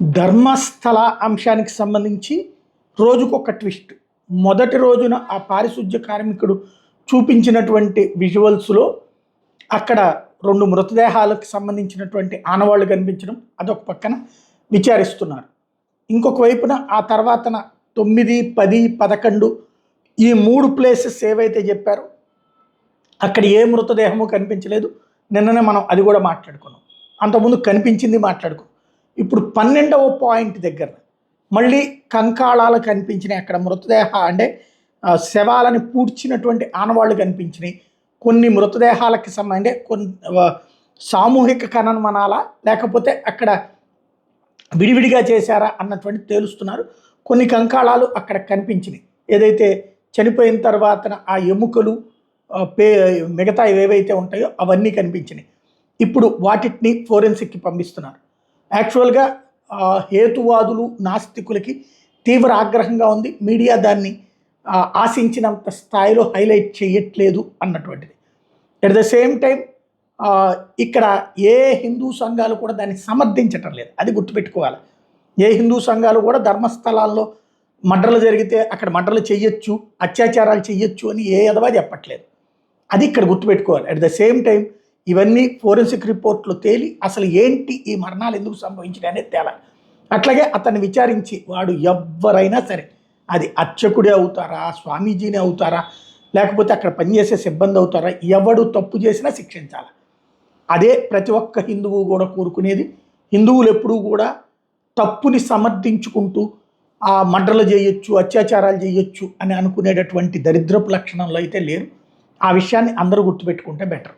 ధర్మస్థల అంశానికి సంబంధించి రోజుకొక ట్విస్ట్. మొదటి రోజున ఆ పారిశుధ్య కార్మికుడు చూపించినటువంటి విజువల్స్‌లో అక్కడ 2 మృతదేహాలకు సంబంధించినటువంటి ఆనవాళ్లు కనిపించడం అదొక పక్కన విచారిస్తున్నారు. ఇంకొక వైపున ఆ తర్వాతన 9, 10, 11 ఈ 3 ప్లేసెస్ ఏవైతే చెప్పారో అక్కడ ఏ మృతదేహము కనిపించలేదు. నిన్ననే మనం అది కూడా మాట్లాడుకున్నాం. అంతకుముందు కనిపించింది మాట్లాడుకున్నాం. ఇప్పుడు 12వ పాయింట్ దగ్గర మళ్ళీ కంకాళాలు కనిపించినాయి. అక్కడ మృతదేహ అంటే శవాలని పూడ్చినటువంటి ఆనవాళ్ళు కనిపించినాయి. కొన్ని మృతదేహాలకి అంటే కొన్ని సామూహిక ఖననమనాలా లేకపోతే అక్కడ విడివిడిగా చేశారా అన్నటువంటి తేలుస్తున్నారు. కొన్ని కంకాళాలు అక్కడ కనిపించినాయి. ఏదైతే చనిపోయిన తర్వాత ఆ ఎముకలు మిగతా ఏవైతే ఉంటాయో అవన్నీ కనిపించినాయి. ఇప్పుడు వాటిని ఫోరెన్సిక్కి పంపిస్తున్నారు. యాక్చువల్గా హేతువాదులు నాస్తికులకి తీవ్ర ఆగ్రహంగా ఉంది. మీడియా దాన్ని ఆశించినంత స్థాయిలో హైలైట్ చేయట్లేదు అన్నటువంటిది. ఎట్ ద సేమ్ టైం ఇక్కడ ఏ హిందూ సంఘాలు కూడా దాన్ని సమర్థించటం లేదు. అది గుర్తుపెట్టుకోవాలి. ఏ హిందూ సంఘాలు కూడా ధర్మస్థలాల్లో మర్డర్లు జరిగితే అక్కడ మర్డర్లు చెయ్యొచ్చు, అత్యాచారాలు చెయ్యొచ్చు అని ఏ ఎదవా చెప్పట్లేదు. అది ఇక్కడ గుర్తుపెట్టుకోవాలి. అట్ ద సేమ్ టైం ఇవన్నీ ఫోరెన్సిక్ రిపోర్ట్లు తేలి అసలు ఏంటి ఈ మరణాలు ఎందుకు సంభవించినాయి అనేది తేలాలి. అట్లాగే అతన్ని విచారించి వాడు ఎవ్వరైనా సరే అది అర్చకుడే అవుతారా, స్వామీజీనే అవుతారా, లేకపోతే అక్కడ పనిచేసే సిబ్బంది అవుతారా, ఎవడు తప్పు చేసినా శిక్షించాలి. అదే ప్రతి ఒక్క హిందువు కూడా కోరుకునేది. హిందువులు ఎప్పుడూ కూడా తప్పుని సమర్థించుకుంటూ ఆ మర్డర్లు చేయొచ్చు, అత్యాచారాలు చేయొచ్చు అని అనుకునేటటువంటి దరిద్రపు లక్షణంలో అయితే లేరు. ఆ విషయాన్ని అందరూ గుర్తుపెట్టుకుంటే బెటర్.